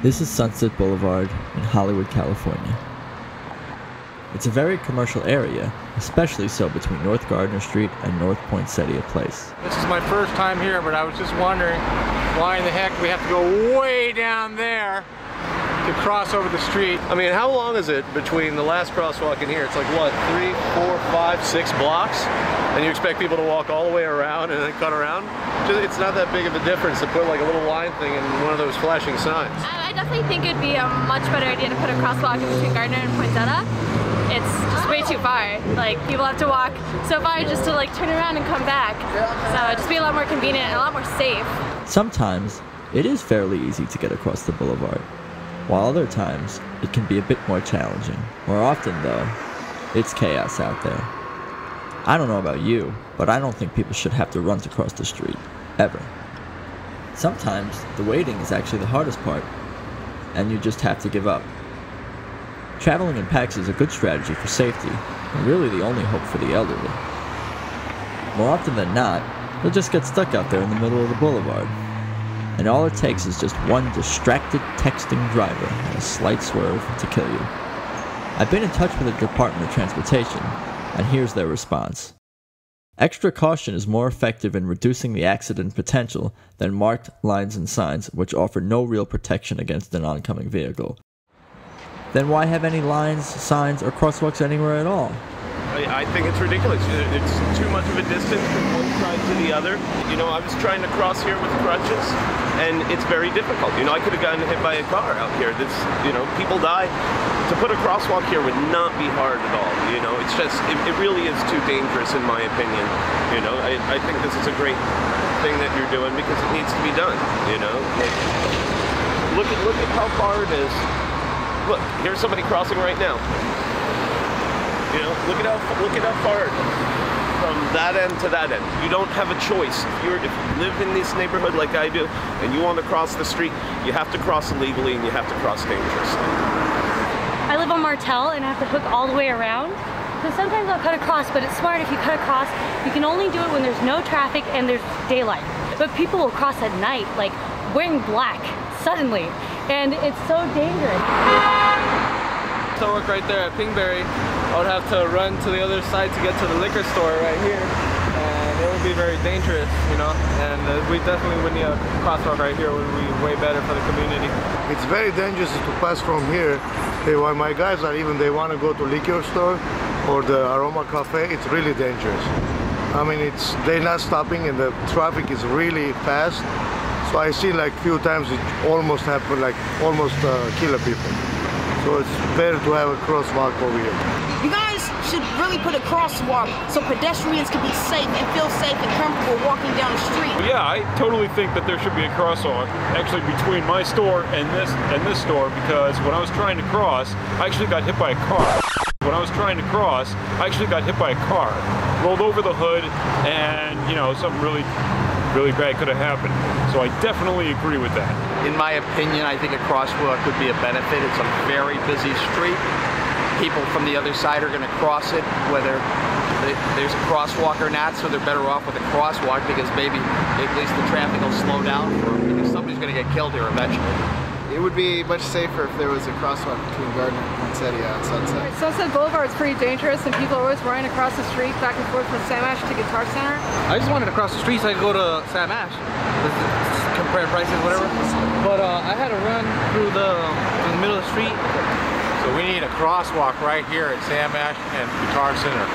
This is Sunset Boulevard in Hollywood, California. It's a very commercial area, especially so between North Gardner Street and North Poinsettia Place. This is my first time here, but I was just wondering why in the heck we have to go way down there to cross over the street. I mean, how long is it between the last crosswalk and here? It's like what, 3, 4, 5, 6 blocks? And you expect people to walk all the way around and then cut around? It's not that big of a difference to put like a little line thing in one of those flashing signs. I definitely think it'd be a much better idea to put a crosswalk in between Gardner and Poinsettia. It's just way too far. Like, people have to walk so far just to like turn around and come back. So it'd just be a lot more convenient and a lot more safe. Sometimes it is fairly easy to get across the boulevard, while other times it can be a bit more challenging. More often though, it's chaos out there. I don't know about you, but I don't think people should have to run to cross the street, ever. Sometimes the waiting is actually the hardest part, and you just have to give up. Traveling in packs is a good strategy for safety, and really the only hope for the elderly. More often than not, you'll just get stuck out there in the middle of the boulevard, and all it takes is just one distracted texting driver and a slight swerve to kill you. I've been in touch with the Department of Transportation, and here's their response. Extra caution is more effective in reducing the accident potential than marked lines and signs which offer no real protection against an oncoming vehicle. Then why have any lines, signs, or crosswalks anywhere at all? I think it's ridiculous. It's too much of a distance from one side to the other. You know, I was trying to cross here with crutches, and it's very difficult. You know, I could have gotten hit by a car out here. People die. To put a crosswalk here would not be hard at all. You know, it's just, it really is too dangerous in my opinion. You know, I think this is a great thing that you're doing because it needs to be done. You know, look at how far it is. Look, here's somebody crossing right now. You know, look at how far from that end to that end. You don't have a choice. If you live in this neighborhood like I do, and you want to cross the street, you have to cross illegally and you have to cross dangerously. I live on Martel and I have to hook all the way around. So sometimes I'll cut across, but it's smart if you cut across, you can only do it when there's no traffic and there's daylight. But people will cross at night, like wearing black, suddenly, and it's so dangerous. To work right there at Pinkberry, I would have to run to the other side to get to the liquor store right here, and it would be very dangerous, you know, and we definitely would need a crosswalk right here. It would be way better for the community. It's very dangerous to pass from here. When my guys they want to go to liquor store or the Aroma Cafe, it's really dangerous. I mean, they're not stopping and the traffic is really fast. So I see like few times it almost happened, like almost kill people. So it's better to have a crosswalk over here. You guys should really put a crosswalk so pedestrians can be safe and feel safe and comfortable walking down the street. Yeah, I totally think that there should be a crosswalk actually between my store and this store, because when I was trying to cross, I actually got hit by a car. When I was trying to cross, I actually got hit by a car. Rolled over the hood, and you know, something really bad could have happened. So I definitely agree with that. In my opinion, I think a crosswalk would be a benefit. It's a very busy street. People from the other side are going to cross it, whether there's a crosswalk or not, so they're better off with a crosswalk because maybe at least the traffic will slow down for them, because somebody's going to get killed here eventually. It would be much safer if there was a crosswalk between Gardner and Poinsettia on Sunset. Sunset Boulevard is pretty dangerous and people are always running across the street back and forth from Sam Ash to Guitar Center. I just wanted to cross the street so I could go to Sam Ash, compare prices, whatever. But I had to run through the middle of the street. So we need a crosswalk right here at Sam Ash and Guitar Center.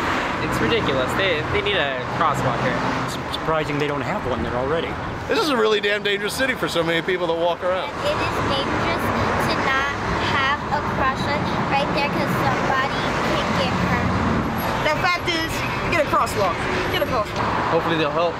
It's ridiculous. They need a crosswalk here. It's surprising they don't have one there already. This is a really damn dangerous city for so many people that walk around. It is dangerous to not have a crosswalk right there because somebody can get hurt. The fact is, get a crosswalk. Get a crosswalk. Hopefully they'll help.